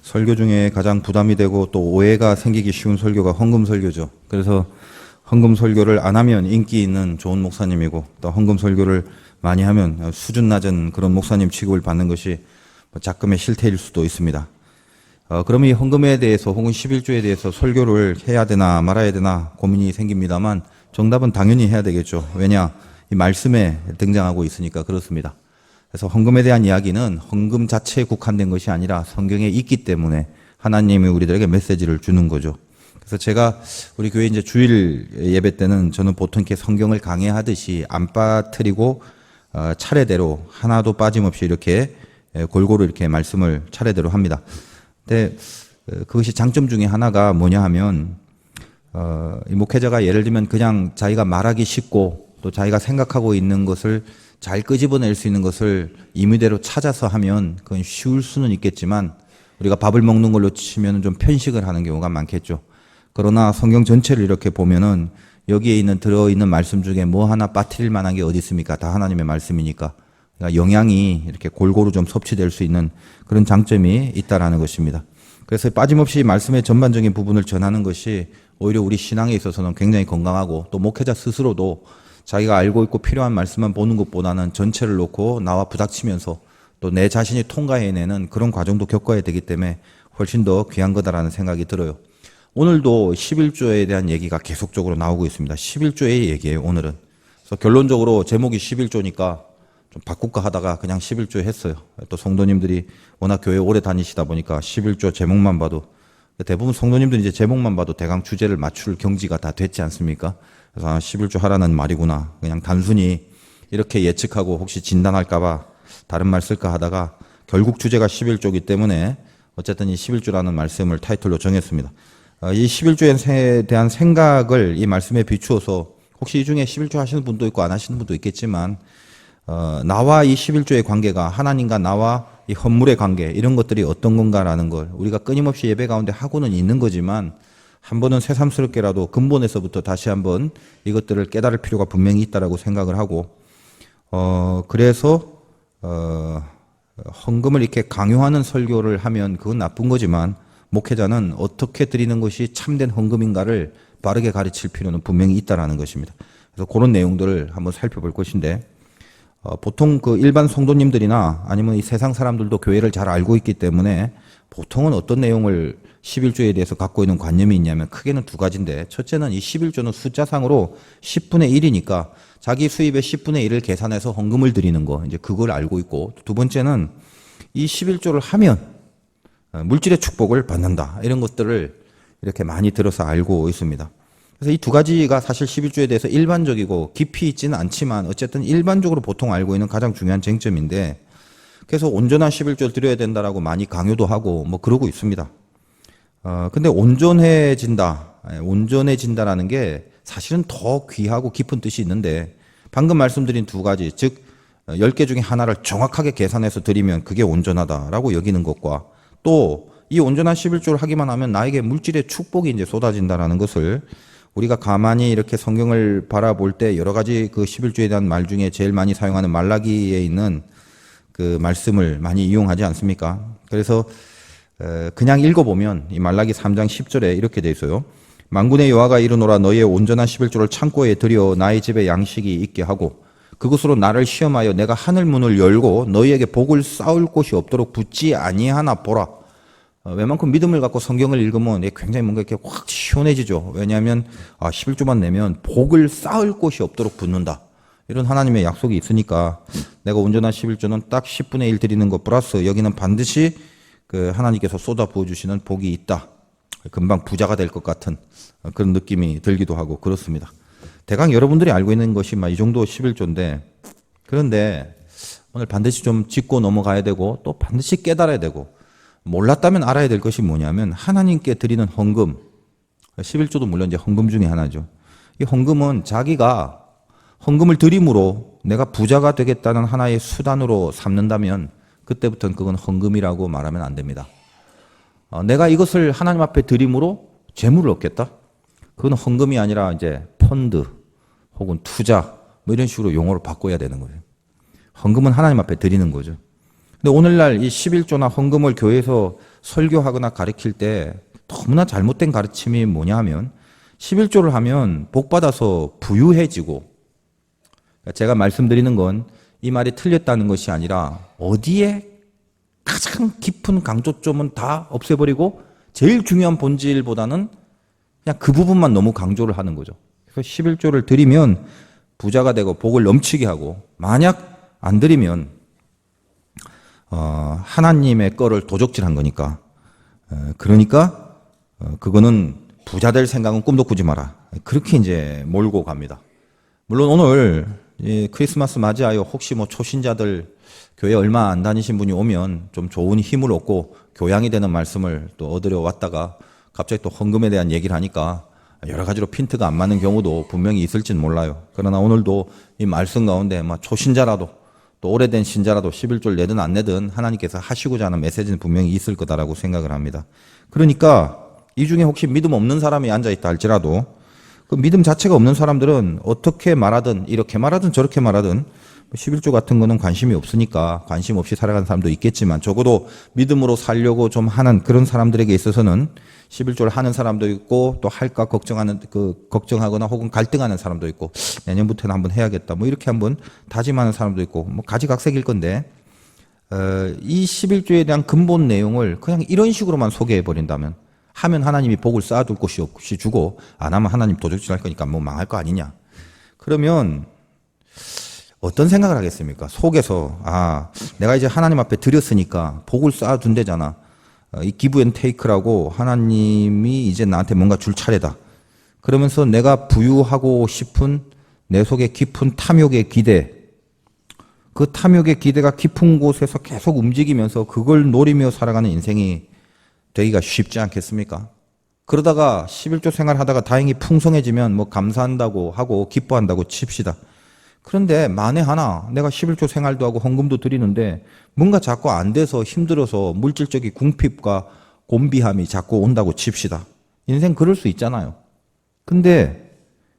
설교 중에 가장 부담이 되고 또 오해가 생기기 쉬운 설교가 헌금 설교죠. 그래서 헌금 설교를 안 하면 인기 있는 좋은 목사님이고, 또 헌금 설교를 많이 하면 수준 낮은 그런 목사님 취급을 받는 것이 작금의 실태일 수도 있습니다. 그러면 이 헌금에 대해서 혹은 11조에 대해서 설교를 해야 되나 말아야 되나 고민이 생깁니다만, 정답은 당연히 해야 되겠죠. 왜냐? 이 말씀에 등장하고 있으니까 그렇습니다. 그래서 헌금에 대한 이야기는 헌금 자체에 국한된 것이 아니라 성경에 있기 때문에 하나님이 우리들에게 메시지를 주는 거죠. 그래서 제가 우리 교회 이제 주일 예배 때는 저는 보통 이렇게 성경을 강해하듯이 안 빠뜨리고 차례대로 하나도 빠짐없이 이렇게 골고루 이렇게 말씀을 차례대로 합니다. 근데 그것이 장점 중에 하나가 뭐냐 하면 이 목회자가 예를 들면 그냥 자기가 말하기 쉽고 또 자기가 생각하고 있는 것을 잘 끄집어낼 수 있는 것을 임의대로 찾아서 하면 그건 쉬울 수는 있겠지만, 우리가 밥을 먹는 걸로 치면 좀 편식을 하는 경우가 많겠죠. 그러나 성경 전체를 이렇게 보면은 여기에 들어있는 말씀 중에 뭐 하나 빠뜨릴 만한 게 어디 있습니까? 다 하나님의 말씀이니까. 그러니까 영양이 이렇게 골고루 좀 섭취될 수 있는 그런 장점이 있다라는 것입니다. 그래서 빠짐없이 말씀의 전반적인 부분을 전하는 것이 오히려 우리 신앙에 있어서는 굉장히 건강하고, 또 목회자 스스로도 자기가 알고 있고 필요한 말씀만 보는 것보다는 전체를 놓고 나와 부닥치면서 또 내 자신이 통과해내는 그런 과정도 겪어야 되기 때문에 훨씬 더 귀한 거다라는 생각이 들어요. 오늘도 11조에 대한 얘기가 계속적으로 나오고 있습니다. 11조의 얘기예요, 오늘은. 그래서 결론적으로 제목이 11조니까 좀 바꿀까 하다가 그냥 11조 했어요. 또 성도님들이 워낙 교회 오래 다니시다 보니까 11조 제목만 봐도, 대부분 성도님들이 이제 제목만 봐도 대강 주제를 맞출 경지가 다 됐지 않습니까? 그래서 11조 하라는 말이구나. 그냥 단순히 이렇게 예측하고 혹시 진단할까봐 다른 말 쓸까 하다가 결국 주제가 11조이기 때문에 어쨌든 이 11조라는 말씀을 타이틀로 정했습니다. 이 11조에 대한 생각을 이 말씀에 비추어서, 혹시 이 중에 11조 하시는 분도 있고 안 하시는 분도 있겠지만, 나와 이 11조의 관계가, 하나님과 나와 이 헌물의 관계, 이런 것들이 어떤 건가라는 걸 우리가 끊임없이 예배 가운데 하고는 있는 거지만, 한 번은 새삼스럽게라도 근본에서부터 다시 한번 이것들을 깨달을 필요가 분명히 있다라고 생각을 하고, 그래서 헌금을 이렇게 강요하는 설교를 하면 그건 나쁜 거지만, 목회자는 어떻게 드리는 것이 참된 헌금인가를 바르게 가르칠 필요는 분명히 있다라는 것입니다. 그래서 그런 내용들을 한번 살펴볼 것인데, 보통 그 일반 성도님들이나 아니면 이 세상 사람들도 교회를 잘 알고 있기 때문에 보통은 어떤 내용을 11조에 대해서 갖고 있는 관념이 있냐면 크게는 두 가지인데, 첫째는 이 11조는 숫자상으로 10분의 1이니까 자기 수입의 10분의 1을 계산해서 헌금을 드리는 거, 이제 그걸 알고 있고, 두 번째는 이 11조를 하면 물질의 축복을 받는다, 이런 것들을 이렇게 많이 들어서 알고 있습니다. 그래서 이 두 가지가 사실 11조에 대해서 일반적이고 깊이 있지는 않지만 어쨌든 일반적으로 보통 알고 있는 가장 중요한 쟁점인데, 그래서 온전한 11조를 드려야 된다라고 많이 강요도 하고 뭐 그러고 있습니다. 근데 온전해진다라는 게 사실은 더 귀하고 깊은 뜻이 있는데, 방금 말씀드린 두 가지, 즉 10개 중에 하나를 정확하게 계산해서 드리면 그게 온전하다라고 여기는 것과, 또 이 온전한 11조를 하기만 하면 나에게 물질의 축복이 이제 쏟아진다라는 것을 우리가 가만히 이렇게 성경을 바라볼 때 여러 가지 그 11조에 대한 말 중에 제일 많이 사용하는 말라기에 있는 그 말씀을 많이 이용하지 않습니까? 그래서 그냥 읽어보면 이 말라기 3장 10절에 이렇게 돼 있어요. 만군의 여호와가 이르노라, 너희의 온전한 11조를 창고에 들여 나의 집에 양식이 있게 하고 그것으로 나를 시험하여 내가 하늘 문을 열고 너희에게 복을 쌓을 곳이 없도록 붙지 아니하나 보라. 웬만큼 믿음을 갖고 성경을 읽으면 굉장히 뭔가 이렇게 확 시원해지죠. 왜냐하면 11조만 내면 복을 쌓을 곳이 없도록 붙는다, 이런 하나님의 약속이 있으니까 내가 온전한 11조는 딱 10분의 1 드리는 것 플러스 여기는 반드시 그 하나님께서 쏟아 부어주시는 복이 있다, 금방 부자가 될 것 같은 그런 느낌이 들기도 하고 그렇습니다. 대강 여러분들이 알고 있는 것이 이 정도 11조인데, 그런데 오늘 반드시 좀 짚고 넘어가야 되고 또 반드시 깨달아야 되고, 몰랐다면 알아야 될 것이 뭐냐면, 하나님께 드리는 헌금, 11조도 물론 이제 헌금 중에 하나죠. 이 헌금은 자기가 헌금을 드림으로 내가 부자가 되겠다는 하나의 수단으로 삼는다면 그때부터는 그건 헌금이라고 말하면 안 됩니다. 내가 이것을 하나님 앞에 드림으로 재물을 얻겠다? 그건 헌금이 아니라 이제 펀드 혹은 투자 뭐 이런 식으로 용어를 바꿔야 되는 거예요. 헌금은 하나님 앞에 드리는 거죠. 근데 오늘날 이 11조나 헌금을 교회에서 설교하거나 가르칠 때 너무나 잘못된 가르침이 뭐냐 하면 11조를 하면 복받아서 부유해지고, 제가 말씀드리는 건 이 말이 틀렸다는 것이 아니라 어디에 가장 깊은 강조점은 다 없애버리고 제일 중요한 본질보다는 그냥 그 부분만 너무 강조를 하는 거죠. 그래서 11조를 드리면 부자가 되고 복을 넘치게 하고, 만약 안 드리면 하나님의 거를 도적질한 거니까, 그러니까 그거는 부자 될 생각은 꿈도 꾸지 마라. 그렇게 이제 몰고 갑니다. 물론 오늘 크리스마스 맞이하여 혹시 뭐 초신자들 교회 얼마 안 다니신 분이 오면 좀 좋은 힘을 얻고 교양이 되는 말씀을 또 얻으려 왔다가 갑자기 또 헌금에 대한 얘기를 하니까 여러 가지로 핀트가 안 맞는 경우도 분명히 있을지는 몰라요. 그러나 오늘도 이 말씀 가운데 초신자라도 또 오래된 신자라도 11조를 내든 안 내든 하나님께서 하시고자 하는 메시지는 분명히 있을 거다라고 생각을 합니다. 그러니까 이 중에 혹시 믿음 없는 사람이 앉아있다 할지라도 그 믿음 자체가 없는 사람들은 어떻게 말하든 이렇게 말하든 저렇게 말하든 11조 같은 거는 관심이 없으니까 관심 없이 살아가는 사람도 있겠지만, 적어도 믿음으로 살려고 좀 하는 그런 사람들에게 있어서는 11조를 하는 사람도 있고, 또 할까 걱정하거나 혹은 갈등하는 사람도 있고, 내년부터는 한번 해야겠다 뭐 이렇게 한번 다짐하는 사람도 있고, 뭐 가지각색일 건데, 이 11조에 대한 근본 내용을 그냥 이런 식으로만 소개해 버린다면, 하면 하나님이 복을 쌓아둘 곳이 없이 주고, 안 하면 하나님 도적질 할 거니까 뭐 망할 거 아니냐. 그러면 어떤 생각을 하겠습니까? 속에서 내가 이제 하나님 앞에 드렸으니까 복을 쌓아둔대잖아. 이 기브 앤 테이크라고 하나님이 이제 나한테 뭔가 줄 차례다. 그러면서 내가 부유하고 싶은 내 속에 깊은 탐욕의 기대, 그 탐욕의 기대가 깊은 곳에서 계속 움직이면서 그걸 노리며 살아가는 인생이 되기가 쉽지 않겠습니까? 그러다가 11조 생활하다가 다행히 풍성해지면 뭐 감사한다고 하고 기뻐한다고 칩시다. 그런데 만에 하나 내가 11조 생활도 하고 헌금도 드리는데 뭔가 자꾸 안 돼서 힘들어서 물질적인 궁핍과 곤비함이 자꾸 온다고 칩시다. 인생 그럴 수 있잖아요. 근데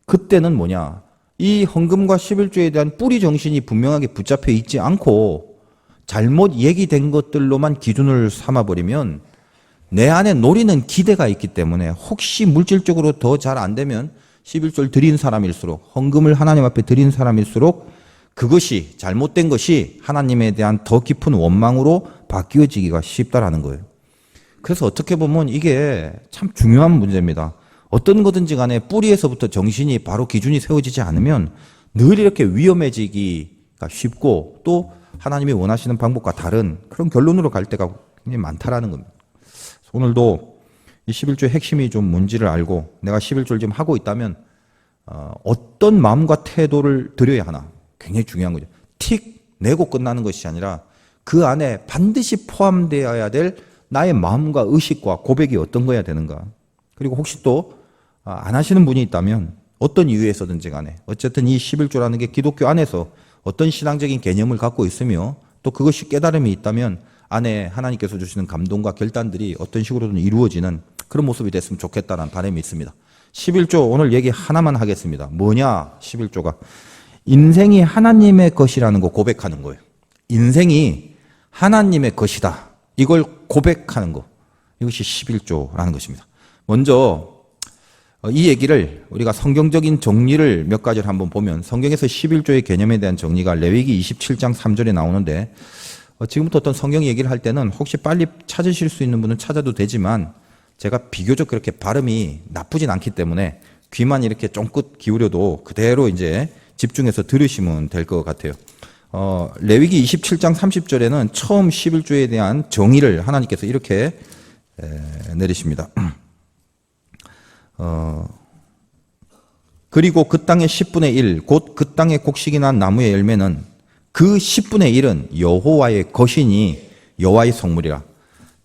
그때는 뭐냐? 이 헌금과 11조에 대한 뿌리 정신이 분명하게 붙잡혀 있지 않고 잘못 얘기된 것들로만 기준을 삼아버리면 내 안에 노리는 기대가 있기 때문에 혹시 물질적으로 더 잘 안 되면 11조를 드린 사람일수록, 헌금을 하나님 앞에 드린 사람일수록 그것이, 잘못된 것이 하나님에 대한 더 깊은 원망으로 바뀌어지기가 쉽다라는 거예요. 그래서 어떻게 보면 이게 참 중요한 문제입니다. 어떤 거든지 간에 뿌리에서부터 정신이 바로 기준이 세워지지 않으면 늘 이렇게 위험해지기가 쉽고, 또 하나님이 원하시는 방법과 다른 그런 결론으로 갈 때가 굉장히 많다라는 겁니다. 오늘도 이 11조의 핵심이 좀 뭔지를 알고 내가 11조를 지금 하고 있다면 어떤 마음과 태도를 들여야 하나, 굉장히 중요한 거죠. 틱 내고 끝나는 것이 아니라 그 안에 반드시 포함되어야 될 나의 마음과 의식과 고백이 어떤 거야 되는가. 그리고 혹시 또 안 하시는 분이 있다면 어떤 이유에서든지 간에 어쨌든 이 11조라는 게 기독교 안에서 어떤 신앙적인 개념을 갖고 있으며 또 그것이 깨달음이 있다면 안에 하나님께서 주시는 감동과 결단들이 어떤 식으로든 이루어지는 그런 모습이 됐으면 좋겠다는 바람이 있습니다. 11조 오늘 얘기 하나만 하겠습니다. 뭐냐 11조가? 인생이 하나님의 것이라는 거 고백하는 거예요. 인생이 하나님의 것이다. 이걸 고백하는 거. 이것이 11조라는 것입니다. 먼저 이 얘기를 우리가 성경적인 정리를 몇 가지를 한번 보면, 성경에서 11조의 개념에 대한 정리가 레위기 27장 3절에 나오는데, 지금부터 어떤 성경 얘기를 할 때는 혹시 빨리 찾으실 수 있는 분은 찾아도 되지만 제가 비교적 그렇게 발음이 나쁘진 않기 때문에 귀만 이렇게 쫑긋 기울여도 그대로 이제 집중해서 들으시면 될 것 같아요. 레위기 27장 30절에는 처음 11조에 대한 정의를 하나님께서 이렇게 내리십니다. 그리고 그 땅의 10분의 1, 곧 그 땅에 곡식이 난 나무의 열매는 그 10분의 1은 여호와의 것이니 여호와의 성물이라.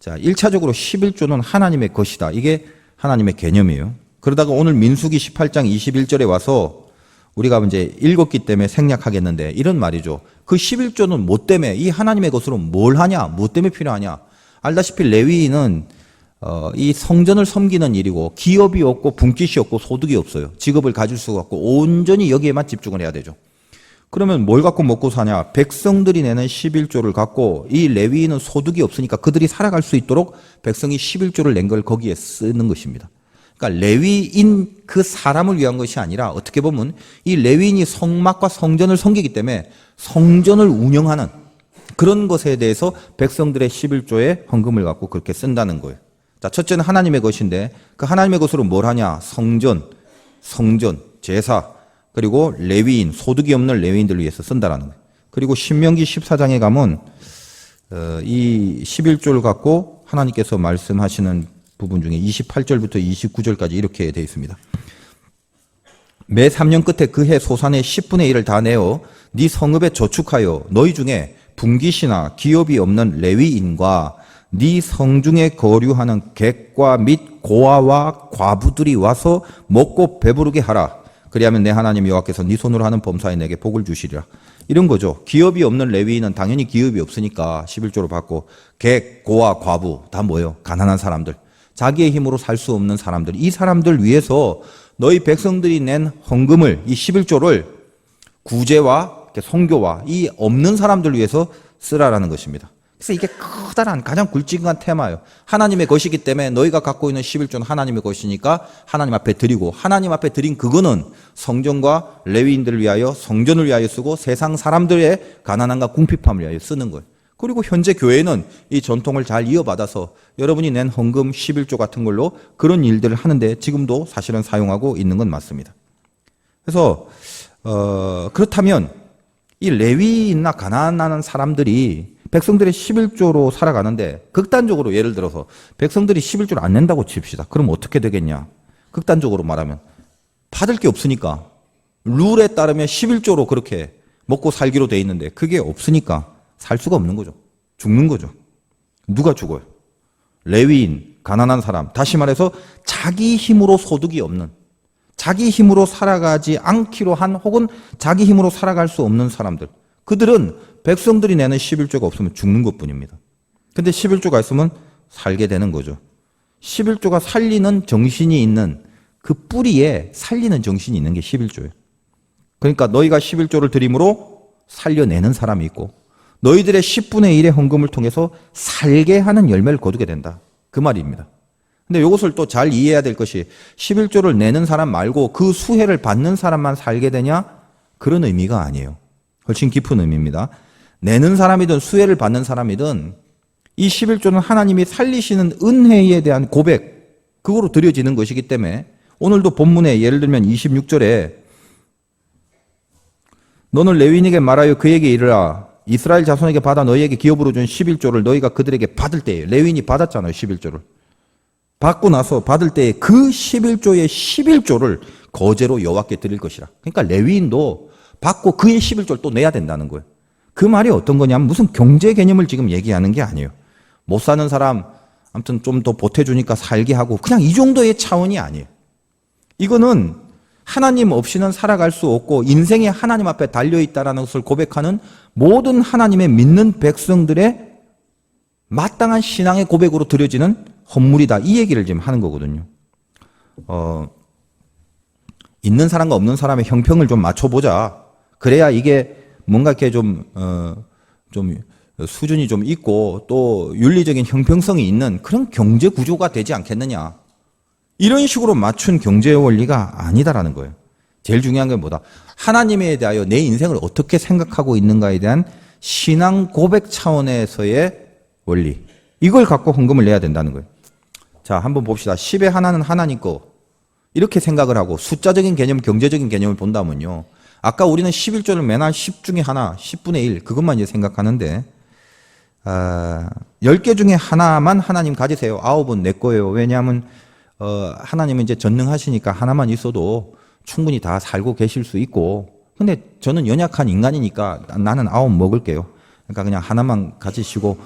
자, 1차적으로 11조는 하나님의 것이다. 이게 하나님의 개념이에요. 그러다가 오늘 민수기 18장 21절에 와서 우리가 이제 읽었기 때문에 생략하겠는데 이런 말이죠. 그 11조는 뭐 때문에, 이 하나님의 것으로 뭘 하냐, 뭐 때문에 필요하냐. 알다시피 레위인은 이 성전을 섬기는 일이고 기업이 없고 분깃이 없고 소득이 없어요. 직업을 가질 수가 없고 온전히 여기에만 집중을 해야 되죠. 그러면 뭘 갖고 먹고 사냐? 백성들이 내는 11조를 갖고 이 레위인은 소득이 없으니까 그들이 살아갈 수 있도록 백성이 11조를 낸 걸 거기에 쓰는 것입니다. 그러니까 레위인 그 사람을 위한 것이 아니라 어떻게 보면 이 레위인이 성막과 성전을 섬기기 때문에 성전을 운영하는 그런 것에 대해서 백성들의 11조의 헌금을 갖고 그렇게 쓴다는 거예요. 자, 첫째는 하나님의 것인데 그 하나님의 것으로 뭘 하냐? 성전, 제사, 그리고 레위인, 소득이 없는 레위인들을 위해서 쓴다라는 거예요. 그리고 신명기 14장에 가면 이 11조를 갖고 하나님께서 말씀하시는 부분 중에 28절부터 29절까지 이렇게 되어 있습니다. 매 3년 끝에 그 해 소산의 10분의 1을 다 내어 네 성읍에 저축하여 너희 중에 분깃이나 기업이 없는 레위인과 네 성중에 거류하는 객과 및 고아와 과부들이 와서 먹고 배부르게 하라. 그리하면 내 하나님 여호와께서 네 손으로 하는 범사에 내게 복을 주시리라. 이런 거죠. 기업이 없는 레위인은 당연히 기업이 없으니까 11조를 받고 객, 고아, 과부 다 뭐예요? 가난한 사람들. 자기의 힘으로 살 수 없는 사람들. 이 사람들 위해서 너희 백성들이 낸 헌금을 이 11조를 구제와 선교와 이 없는 사람들 위해서 쓰라라는 것입니다. 그래서 이게 커다란 가장 굵직한 테마예요. 하나님의 것이기 때문에 너희가 갖고 있는 11조는 하나님의 것이니까 하나님 앞에 드리고 하나님 앞에 드린 그거는 성전과 레위인들을 위하여 성전을 위하여 쓰고 세상 사람들의 가난함과 궁핍함을 위하여 쓰는 거예요. 그리고 현재 교회는 이 전통을 잘 이어받아서 여러분이 낸 헌금 11조 같은 걸로 그런 일들을 하는데 지금도 사실은 사용하고 있는 건 맞습니다. 그래서 그렇다면 이 레위인이나 가난한 사람들이 백성들의 11조로 살아가는데 극단적으로 예를 들어서 백성들이 11조를 안 낸다고 칩시다. 그럼 어떻게 되겠냐? 극단적으로 말하면 받을 게 없으니까 룰에 따르면 11조로 그렇게 먹고 살기로 돼 있는데 그게 없으니까 살 수가 없는 거죠. 죽는 거죠. 누가 죽어요? 레위인, 가난한 사람. 다시 말해서 자기 힘으로 소득이 없는, 자기 힘으로 살아가지 않기로 한 혹은 자기 힘으로 살아갈 수 없는 사람들. 그들은 백성들이 내는 11조가 없으면 죽는 것뿐입니다. 근데 11조가 있으면 살게 되는 거죠. 11조가 살리는 정신이 있는 그 뿌리에 살리는 정신이 있는 게 11조예요. 그러니까 너희가 11조를 드림으로 살려내는 사람이 있고 너희들의 10분의 1의 헌금을 통해서 살게 하는 열매를 거두게 된다. 그 말입니다. 근데 이것을 또 잘 이해해야 될 것이 11조를 내는 사람 말고 그 수혜를 받는 사람만 살게 되냐? 그런 의미가 아니에요. 훨씬 깊은 의미입니다. 내는 사람이든 수혜를 받는 사람이든 이 11조는 하나님이 살리시는 은혜에 대한 고백, 그거로 드려지는 것이기 때문에 오늘도 본문에 예를 들면 26절에 너는 레위인에게 말하여 그에게 이르라 이스라엘 자손에게 받아 너희에게 기업으로 준 11조를 너희가 그들에게 받을 때에 레위인이 받았잖아요. 11조를. 받고 나서 받을 때에 그 11조의 11조를 거제로 여호와께 드릴 것이라. 그러니까 레위인도 받고 그의 11조를 또 내야 된다는 거예요. 그 말이 어떤 거냐면 무슨 경제 개념을 지금 얘기하는 게 아니에요. 못 사는 사람 아무튼 좀 더 보태주니까 살게 하고 그냥 이 정도의 차원이 아니에요. 이거는 하나님 없이는 살아갈 수 없고 인생이 하나님 앞에 달려있다는 것을 고백하는 모든 하나님의 믿는 백성들의 마땅한 신앙의 고백으로 드려지는 헌물이다. 이 얘기를 지금 하는 거거든요. 있는 사람과 없는 사람의 형평을 좀 맞춰보자. 그래야 이게 뭔가 이렇게 좀 수준이 좀 있고 또 윤리적인 형평성이 있는 그런 경제 구조가 되지 않겠느냐. 이런 식으로 맞춘 경제 원리가 아니다라는 거예요. 제일 중요한 건 뭐다? 하나님에 대하여 내 인생을 어떻게 생각하고 있는가에 대한 신앙 고백 차원에서의 원리. 이걸 갖고 헌금을 내야 된다는 거예요. 자, 한번 봅시다. 10의 하나는 하나님 거. 이렇게 생각을 하고 숫자적인 개념, 경제적인 개념을 본다면요. 아까 우리는 11조를 매날 10 중에 하나, 10분의 1 그것만 이제 생각하는데 10개 중에 하나만 하나님 가지세요. 9은 내 거예요. 왜냐하면 하나님은 이제 전능하시니까 하나만 있어도 충분히 다 살고 계실 수 있고 근데 저는 연약한 인간이니까 나는 9 먹을게요. 그러니까 그냥 하나만 가지시고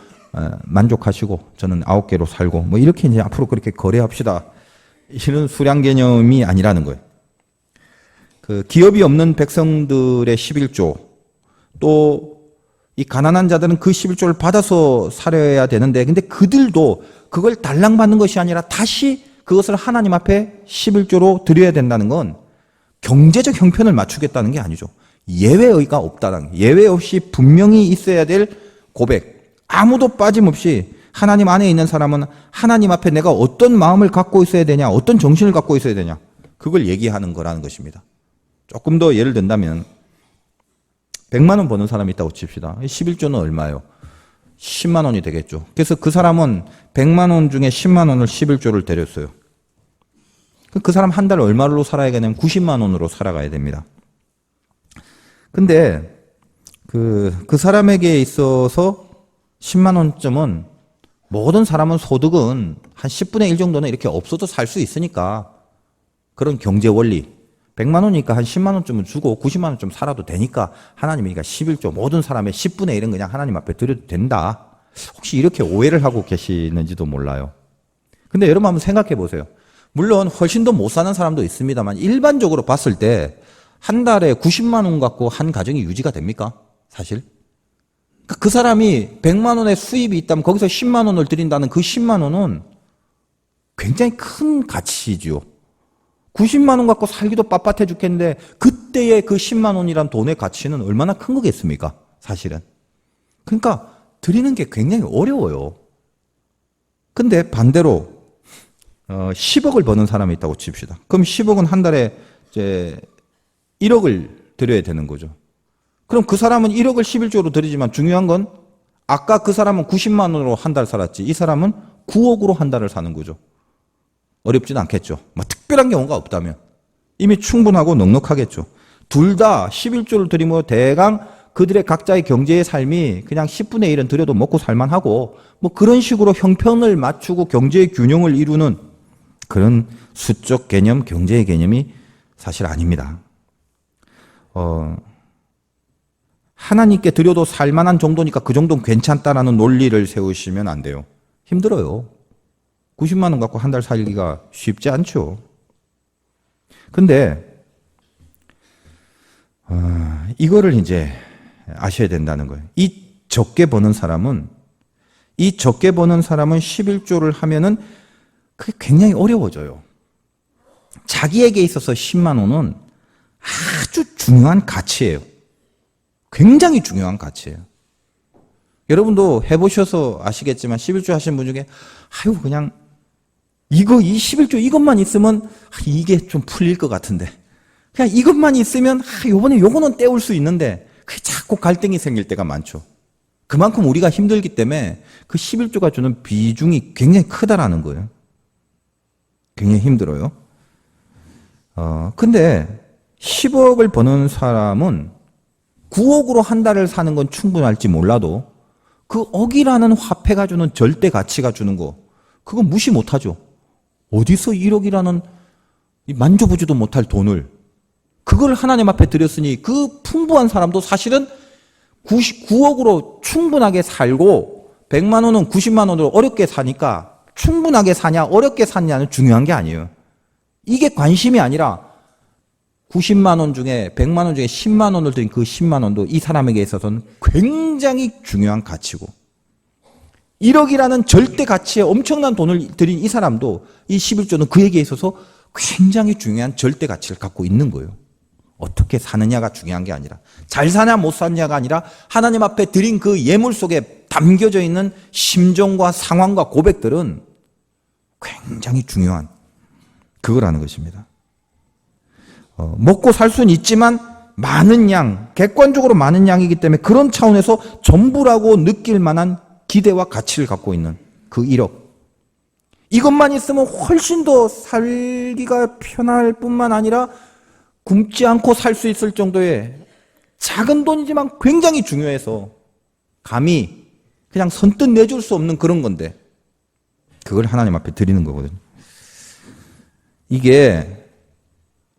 만족하시고 저는 9개로 살고 뭐 이렇게 이제 앞으로 그렇게 거래합시다. 이런 수량 개념이 아니라는 거예요. 그 기업이 없는 백성들의 11조 또 이 가난한 자들은 그 11조를 받아서 살아야 되는데 근데 그들도 그걸 달랑 받는 것이 아니라 다시 그것을 하나님 앞에 11조로 드려야 된다는 건 경제적 형편을 맞추겠다는 게 아니죠. 예외의가 없다는, 예외 없이 분명히 있어야 될 고백. 아무도 빠짐없이 하나님 안에 있는 사람은 하나님 앞에 내가 어떤 마음을 갖고 있어야 되냐, 어떤 정신을 갖고 있어야 되냐, 그걸 얘기하는 거라는 것입니다. 조금 더 예를 든다면 100만 원 버는 사람이 있다고 칩시다. 11조는 얼마예요? 10만 원이 되겠죠. 그래서 그 사람은 100만 원 중에 10만 원을 11조를 드렸어요. 그 사람 한 달 얼마로 살아야 되냐면 90만 원으로 살아가야 됩니다. 근데 그 사람에게 있어서 10만 원쯤은, 모든 사람은 소득은 한 10분의 1 정도는 이렇게 없어도 살 수 있으니까, 그런 경제 원리, 100만 원이니까 한 10만 원쯤은 주고 90만 원쯤 살아도 되니까 하나님이니까 11조, 모든 사람의 10분의 1은 그냥 하나님 앞에 드려도 된다. 혹시 이렇게 오해를 하고 계시는지도 몰라요. 근데 여러분 한번 생각해 보세요. 물론 훨씬 더 못 사는 사람도 있습니다만 일반적으로 봤을 때 한 달에 90만 원 갖고 한 가정이 유지가 됩니까? 사실. 그 사람이 100만 원의 수입이 있다면 거기서 10만 원을 드린다는 그 10만 원은 굉장히 큰 가치지요. 90만 원 갖고 살기도 빳빳해 죽겠는데 그때의 그 10만 원이란 돈의 가치는 얼마나 큰 거겠습니까? 사실은. 그러니까 드리는 게 굉장히 어려워요. 근데 반대로 10억을 버는 사람이 있다고 칩시다. 그럼 10억은 한 달에 이제 1억을 드려야 되는 거죠. 그럼 그 사람은 1억을 11조로 드리지만 중요한 건 아까 그 사람은 90만 원으로 한 달 살았지, 이 사람은 9억으로 한 달을 사는 거죠. 어렵진 않겠죠. 뭐 특별한 경우가 없다면 이미 충분하고 넉넉하겠죠. 둘 다 11조를 드리면 대강 그들의 각자의 경제의 삶이 그냥 10분의 1은 드려도 먹고 살만하고, 뭐 그런 식으로 형편을 맞추고 경제의 균형을 이루는 그런 수적 개념, 경제의 개념이 사실 아닙니다. 하나님께 드려도 살만한 정도니까 그 정도는 괜찮다라는 논리를 세우시면 안 돼요. 힘들어요. 90만 원 갖고 한 달 살기가 쉽지 않죠. 근데 이거를 이제 아셔야 된다는 거예요. 이 적게 버는 사람은 11조를 하면은 그게 굉장히 어려워져요. 자기에게 있어서 10만 원은 아주 중요한 가치예요. 굉장히 중요한 가치예요. 여러분도 해보셔서 아시겠지만 11조 하신 분 중에 아유 그냥 이 11조 이것만 있으면 이게 좀 풀릴 것 같은데, 그냥 이것만 있으면 요번에 요거는 때울 수 있는데, 그게 자꾸 갈등이 생길 때가 많죠. 그만큼 우리가 힘들기 때문에 그 11조가 주는 비중이 굉장히 크다라는 거예요. 굉장히 힘들어요. 근데 10억을 버는 사람은 9억으로 한 달을 사는 건 충분할지 몰라도 그 억이라는 화폐가 주는 절대 가치가 주는 거, 그거 무시 못하죠. 어디서 1억이라는 만져보지도 못할 돈을 그걸 하나님 앞에 드렸으니 그 풍부한 사람도 사실은 9억으로 충분하게 살고 100만 원은 90만 원으로 어렵게 사니까 충분하게 사냐 어렵게 사냐는 중요한 게 아니에요. 이게 관심이 아니라 90만 원 중에 100만 원 중에 10만 원을 드린 그 10만 원도 이 사람에게 있어서는 굉장히 중요한 가치고, 1억이라는 절대 가치에 엄청난 돈을 들인 이 사람도 이 11조는 그에게 있어서 굉장히 중요한 절대 가치를 갖고 있는 거예요. 어떻게 사느냐가 중요한 게 아니라, 잘 사냐 못 사냐가 아니라 하나님 앞에 드린 그 예물 속에 담겨져 있는 심정과 상황과 고백들은 굉장히 중요한 그거라는 것입니다. 먹고 살 수는 있지만 많은 양, 객관적으로 많은 양이기 때문에 그런 차원에서 전부라고 느낄 만한 기대와 가치를 갖고 있는 그 1억. 이것만 있으면 훨씬 더 살기가 편할 뿐만 아니라 굶지 않고 살 수 있을 정도의 작은 돈이지만 굉장히 중요해서 감히 그냥 선뜻 내줄 수 없는 그런 건데, 그걸 하나님 앞에 드리는 거거든요. 이게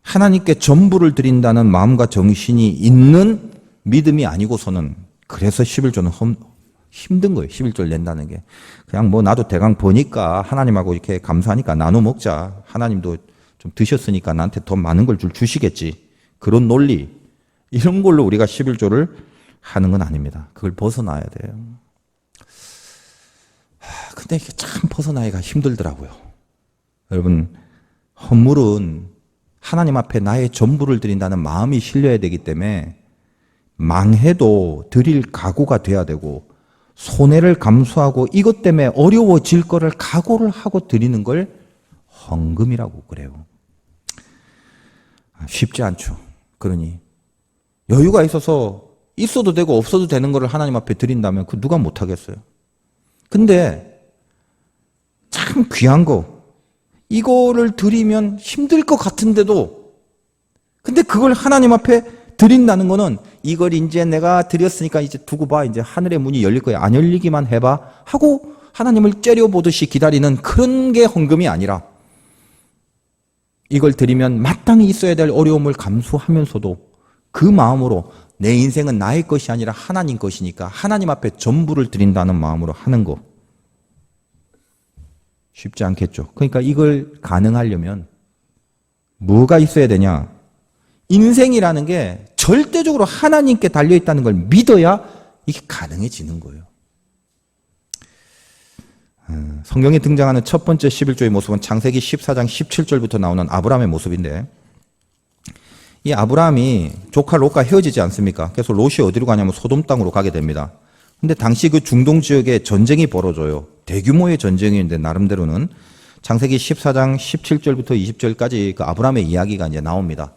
하나님께 전부를 드린다는 마음과 정신이 있는 믿음이 아니고서는, 그래서 11조는 힘든 거예요. 11조를 낸다는 게. 그냥 뭐 나도 대강 보니까 하나님하고 이렇게 감사하니까 나눠 먹자. 하나님도 좀 드셨으니까 나한테 더 많은 걸 주시겠지. 그런 논리. 이런 걸로 우리가 11조를 하는 건 아닙니다. 그걸 벗어나야 돼요. 근데 이게 참 벗어나기가 힘들더라고요. 여러분, 헌물은 하나님 앞에 나의 전부를 드린다는 마음이 실려야 되기 때문에 망해도 드릴 각오가 돼야 되고 손해를 감수하고 이것 때문에 어려워질 거를 각오를 하고 드리는 걸 헌금이라고 그래요. 쉽지 않죠. 그러니 여유가 있어도 되고 없어도 되는 거를 하나님 앞에 드린다면 그 누가 못하겠어요. 근데 참 귀한 거 이거를 드리면 힘들 것 같은데도 근데 그걸 하나님 앞에 드린다는 거는 이걸 이제 내가 드렸으니까 이제 두고 봐. 이제 하늘의 문이 열릴 거야. 안 열리기만 해봐. 하고 하나님을 째려보듯이 기다리는 그런 게 헌금이 아니라 이걸 드리면 마땅히 있어야 될 어려움을 감수하면서도 그 마음으로 내 인생은 나의 것이 아니라 하나님 것이니까 하나님 앞에 전부를 드린다는 마음으로 하는 거. 쉽지 않겠죠. 그러니까 이걸 가능하려면 뭐가 있어야 되냐? 인생이라는 게 절대적으로 하나님께 달려있다는 걸 믿어야 이게 가능해지는 거예요. 성경에 등장하는 첫 번째 11조의 모습은 창세기 14장 17절부터 나오는 아브라함의 모습인데 이 아브라함이 조카 롯과 헤어지지 않습니까? 그래서 롯이 어디로 가냐면 소돔 땅으로 가게 됩니다. 근데 당시 그 중동 지역에 전쟁이 벌어져요. 대규모의 전쟁인데 나름대로는 창세기 14장 17절부터 20절까지 그 아브라함의 이야기가 이제 나옵니다.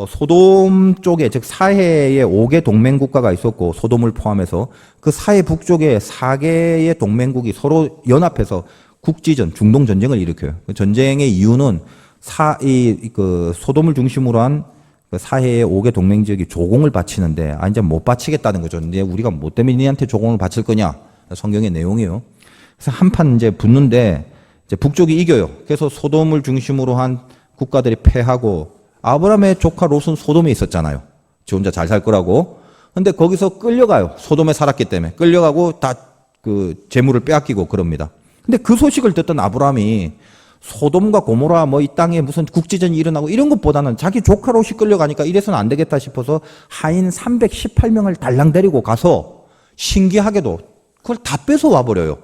소돔 쪽에 즉 사해에 5개 동맹국가가 있었고 소돔을 포함해서 그 사해 북쪽에 4개의 동맹국이 서로 연합해서 국지전 중동 전쟁을 일으켜요. 그 전쟁의 이유는 소돔을 중심으로 한 그 사해의 5개 동맹 지역이 조공을 바치는데 이제 못 바치겠다는 거죠. 이제 우리가 뭐 때문에 니한테 조공을 바칠 거냐? 성경의 내용이에요. 그래서 한판 이제 붙는데 이제 북쪽이 이겨요. 그래서 소돔을 중심으로 한 국가들이 패하고 아브라함의 조카 롯은 소돔에 있었잖아요. 지 혼자 잘 살 거라고. 근데 거기서 끌려가요. 소돔에 살았기 때문에. 끌려가고 다 그 재물을 빼앗기고 그럽니다. 근데 그 소식을 듣던 아브라함이 소돔과 고모라 뭐 이 땅에 무슨 국지전이 일어나고 이런 것보다는 자기 조카 롯이 끌려가니까 이래서는 안 되겠다 싶어서 하인 318명을 달랑 데리고 가서 신기하게도 그걸 다 뺏어 와버려요.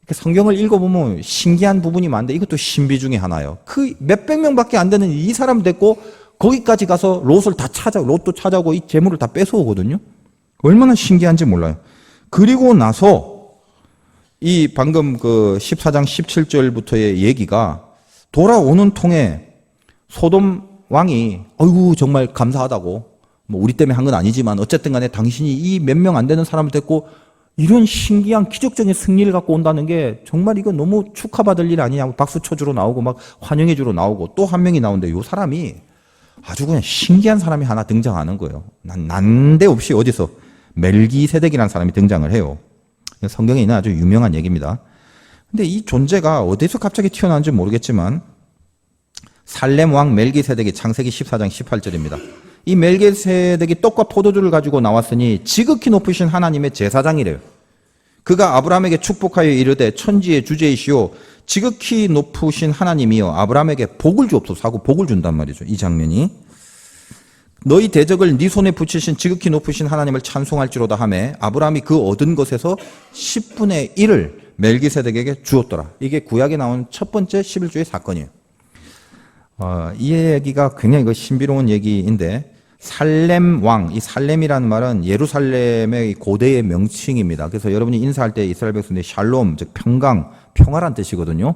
성경을 읽어보면 신기한 부분이 많은데 이것도 신비 중에 하나예요. 그 몇백 명밖에 안 되는 이 사람 데리고 거기까지 가서 롯을 다 롯도 찾아오고 이 재물을 다 뺏어오거든요. 얼마나 신기한지 몰라요. 그리고 나서 이 방금 그 14장 17절부터의 얘기가 돌아오는 통에 소돔 왕이 어이구 정말 감사하다고 뭐 우리 때문에 한 건 아니지만 어쨌든 간에 당신이 이 몇 명 안 되는 사람을 데리고 이런 신기한 기적적인 승리를 갖고 온다는 게 정말 이거 너무 축하받을 일 아니냐고 박수 쳐주러 나오고 막 환영해주러 나오고 또 한 명이 나오는데 이 사람이 아주 그냥 신기한 사람이 하나 등장하는 거예요. 난데없이 어디서 멜기세덱이라는 사람이 등장을 해요. 성경에 있는 아주 유명한 얘기입니다. 근데 이 존재가 어디서 갑자기 튀어나온지 모르겠지만 살렘 왕 멜기세덱이 창세기 14장 18절입니다. 이 멜기세덱이 떡과 포도주를 가지고 나왔으니 지극히 높으신 하나님의 제사장이래요. 그가 아브라함에게 축복하여 이르되 천지의 주제이시오 지극히 높으신 하나님이여 아브라함에게 복을 주옵소서 하고 복을 준단 말이죠. 이 장면이 너희 대적을 네 손에 붙이신 지극히 높으신 하나님을 찬송할지로다 하매 아브라함이 그 얻은 것에서 10분의 1을 멜기세덱에게 주었더라. 이게 구약에 나온 첫 번째 11조의 사건이에요. 이 얘기가 굉장히 신비로운 얘기인데 살렘 왕, 이 살렘이라는 말은 예루살렘의 고대의 명칭입니다. 그래서 여러분이 인사할 때 이스라엘 백성들이 샬롬, 즉 평강, 평화란 뜻이거든요.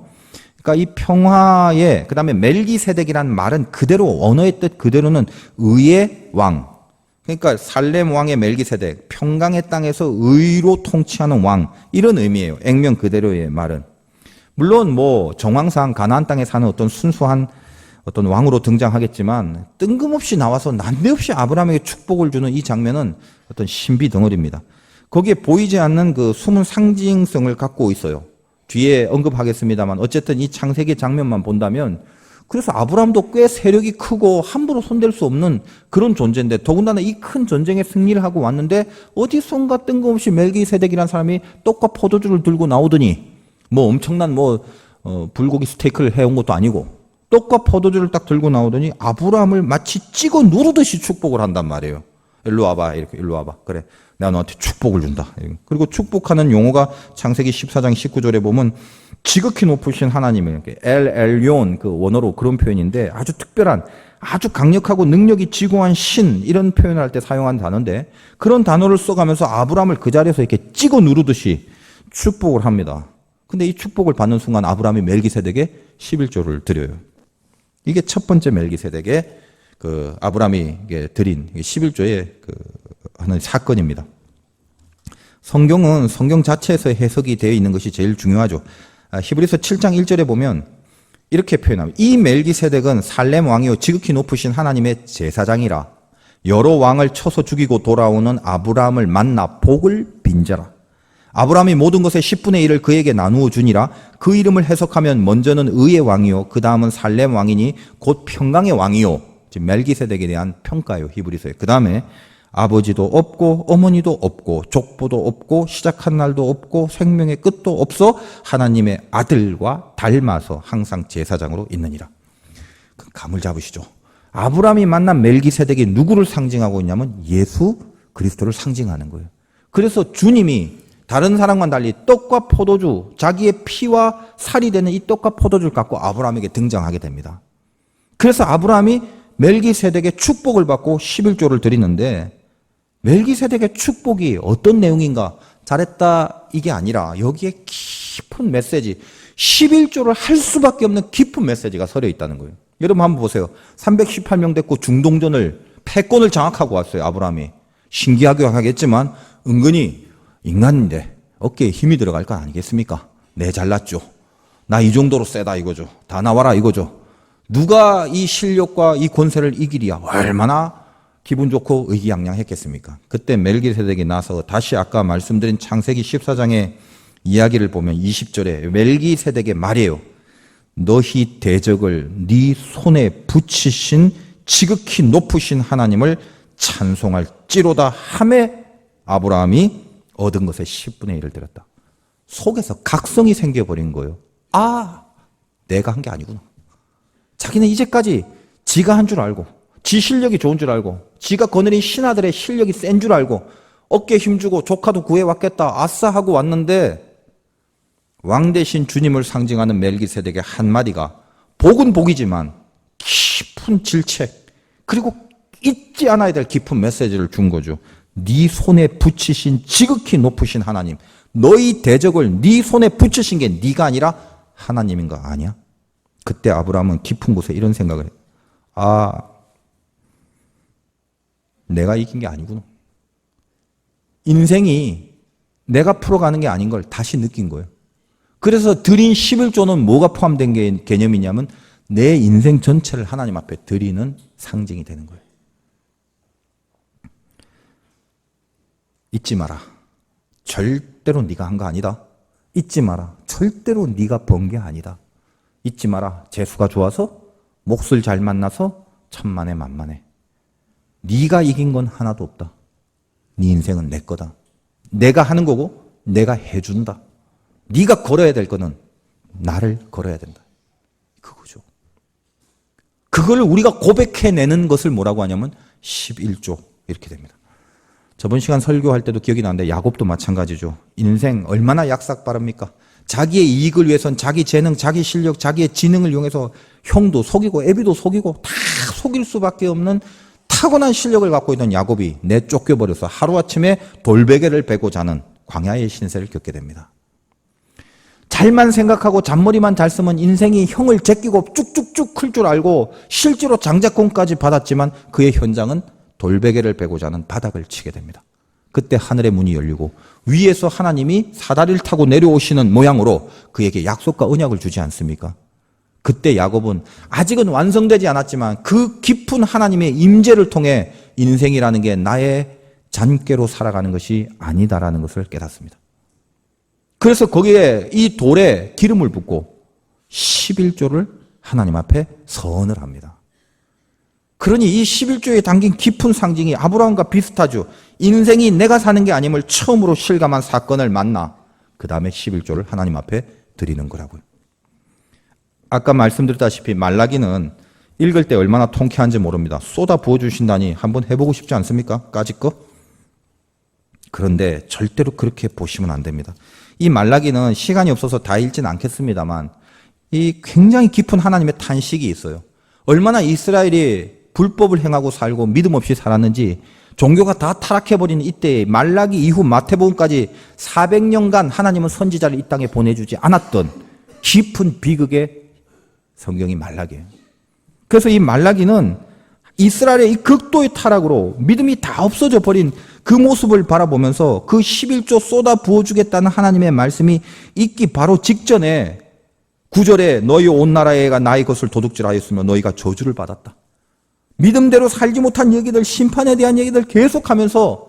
그러니까 이 평화에 그다음에 멜기세덱이라는 말은 그대로 언어의 뜻 그대로는 의의 왕. 그러니까 살렘 왕의 멜기세덱, 평강의 땅에서 의로 통치하는 왕 이런 의미예요. 액면 그대로의 말은. 물론 뭐 정황상 가나안 땅에 사는 어떤 순수한 어떤 왕으로 등장하겠지만 뜬금없이 나와서 난데없이 아브라함에게 축복을 주는 이 장면은 어떤 신비 덩어리입니다. 거기에 보이지 않는 그 숨은 상징성을 갖고 있어요. 뒤에 언급하겠습니다만 어쨌든 이 창세기 장면만 본다면 그래서 아브라함도 꽤 세력이 크고 함부로 손댈 수 없는 그런 존재인데 더군다나 이 큰 전쟁에 승리를 하고 왔는데 어디선가 뜬금없이 멜기세덱이라는 사람이 떡과 포도주를 들고 나오더니 뭐 엄청난 불고기 스테이크를 해온 것도 아니고 떡과 포도주를 딱 들고 나오더니 아브라함을 마치 찍어 누르듯이 축복을 한단 말이에요. 일로 와봐. 이렇게 일로 와봐. 그래. 내가 너한테 축복을 준다. 그리고 축복하는 용어가 창세기 14장 19절에 보면 지극히 높으신 하나님을 엘 엘yon 그 원어로 그런 표현인데 아주 특별한 아주 강력하고 능력이 지고한 신 이런 표현을 할 때 사용한 단어인데 그런 단어를 써가면서 아브라함을 그 자리에서 이렇게 찍어 누르듯이 축복을 합니다. 근데 이 축복을 받는 순간 아브라함이 멜기세덱에 11조를 드려요. 이게 첫 번째 멜기세덱에 그 아브라함이 드린 11조의 그 하는 사건입니다. 성경은 성경 자체에서 해석이 되어 있는 것이 제일 중요하죠. 히브리서 7장 1절에 보면 이렇게 표현합니다. 이 멜기세덱은 살렘 왕이요 지극히 높으신 하나님의 제사장이라 여러 왕을 쳐서 죽이고 돌아오는 아브라함을 만나 복을 빈자라. 아브라함이 모든 것의 10분의 1을 그에게 나누어 주니라. 그 이름을 해석하면 먼저는 의의 왕이요 그 다음은 살렘 왕이니 곧 평강의 왕이요. 지금 멜기세덱에 대한 평가요 히브리서에. 그 다음에 아버지도 없고 어머니도 없고 족보도 없고 시작한 날도 없고 생명의 끝도 없어 하나님의 아들과 닮아서 항상 제사장으로 있느니라. 감을 잡으시죠. 아브라함이 만난 멜기세덱이 누구를 상징하고 있냐면 예수 그리스도를 상징하는 거예요. 그래서 주님이 다른 사람과 달리 떡과 포도주, 자기의 피와 살이 되는 이 떡과 포도주를 갖고 아브라함에게 등장하게 됩니다. 그래서 아브라함이 멜기세덱의 축복을 받고 11조를 드리는데 멜기세덱의 축복이 어떤 내용인가? 잘했다 이게 아니라 여기에 깊은 메시지, 11조를 할 수밖에 없는 깊은 메시지가 서려 있다는 거예요. 여러분 한번 보세요. 318명 됐고 중동전을 패권을 장악하고 왔어요. 아브라함이. 신기하게 하겠지만 은근히 인간인데 어깨에 힘이 들어갈 거 아니겠습니까? 내 잘났죠. 나 이 정도로 세다 이거죠. 다 나와라 이거죠. 누가 이 실력과 이 권세를 이기랴. 얼마나 기분 좋고 의기양양했겠습니까? 그때 멜기세덱이 나서 다시 아까 말씀드린 창세기 14장의 이야기를 보면 20절에 멜기세덱의 말이에요. 너희 대적을 네 손에 붙이신 지극히 높으신 하나님을 찬송할지로다 하매 아브라함이 얻은 것의 10분의 1을 드렸다. 속에서 각성이 생겨버린 거예요. 아, 내가 한 게 아니구나. 자기는 이제까지 지가 한 줄 알고 지 실력이 좋은 줄 알고 지가 거느린 신하들의 실력이 센 줄 알고 어깨 힘주고 조카도 구해왔겠다 아싸 하고 왔는데 왕 대신 주님을 상징하는 멜기세덱의 한마디가 복은 복이지만 깊은 질책 그리고 잊지 않아야 될 깊은 메시지를 준 거죠. 네 손에 붙이신 지극히 높으신 하나님, 너희 대적을 네 손에 붙이신 게 네가 아니라 하나님인 거 아니야? 그때 아브라함은 깊은 곳에 이런 생각을 해요. 아, 내가 이긴 게 아니구나. 인생이 내가 풀어가는 게 아닌 걸 다시 느낀 거예요. 그래서 드린 11조는 뭐가 포함된 개념이냐면 내 인생 전체를 하나님 앞에 드리는 상징이 되는 거예요. 잊지 마라. 절대로 네가 한 거 아니다. 잊지 마라. 절대로 네가 번 게 아니다. 잊지 마라. 재수가 좋아서 몫을 잘 만나서 천만에 만만해. 네가 이긴 건 하나도 없다. 네 인생은 내 거다. 내가 하는 거고 내가 해준다. 네가 걸어야 될 거는 나를 걸어야 된다. 그거죠. 그걸 우리가 고백해내는 것을 뭐라고 하냐면 11조 이렇게 됩니다. 저번 시간 설교할 때도 기억이 나는데 야곱도 마찬가지죠. 인생 얼마나 약삭 빠릅니까? 자기의 이익을 위해선 자기 재능, 자기 실력, 자기의 지능을 이용해서 형도 속이고 애비도 속이고 다 속일 수밖에 없는 타고난 실력을 갖고 있는 야곱이 내쫓겨버려서 하루아침에 돌베개를 베고 자는 광야의 신세를 겪게 됩니다. 잘만 생각하고 잔머리만 잘 쓰면 인생이 형을 제끼고 쭉쭉쭉 클 줄 알고 실제로 장자권까지 받았지만 그의 현장은 돌베개를 베고 자는 바닥을 치게 됩니다. 그때 하늘의 문이 열리고 위에서 하나님이 사다리를 타고 내려오시는 모양으로 그에게 약속과 언약을 주지 않습니까? 그때 야곱은 아직은 완성되지 않았지만 그 깊은 하나님의 임재를 통해 인생이라는 게 나의 잔꾀로 살아가는 것이 아니다라는 것을 깨닫습니다. 그래서 거기에 이 돌에 기름을 붓고 11조를 하나님 앞에 선을 합니다. 그러니 이 11조에 담긴 깊은 상징이 아브라함과 비슷하죠. 인생이 내가 사는 게 아님을 처음으로 실감한 사건을 만나 그 다음에 11조를 하나님 앞에 드리는 거라고요. 아까 말씀드렸다시피 말라기는 읽을 때 얼마나 통쾌한지 모릅니다. 쏟아 부어주신다니 한번 해보고 싶지 않습니까? 까짓 거? 그런데 절대로 그렇게 보시면 안 됩니다. 이 말라기는 시간이 없어서 다 읽지는 않겠습니다만 이 굉장히 깊은 하나님의 탄식이 있어요. 얼마나 이스라엘이 불법을 행하고 살고 믿음 없이 살았는지 종교가 다 타락해버린 이때 말라기 이후 마태복음까지 400년간 하나님은 선지자를 이 땅에 보내주지 않았던 깊은 비극의 성경이 말라기예요. 그래서 이 말라기는 이스라엘의 이 극도의 타락으로 믿음이 다 없어져 버린 그 모습을 바라보면서 그 11조 쏟아 부어주겠다는 하나님의 말씀이 있기 바로 직전에 9절에 너희 온 나라에가 나의 것을 도둑질하였으며 너희가 저주를 받았다. 믿음대로 살지 못한 얘기들, 심판에 대한 얘기들 계속하면서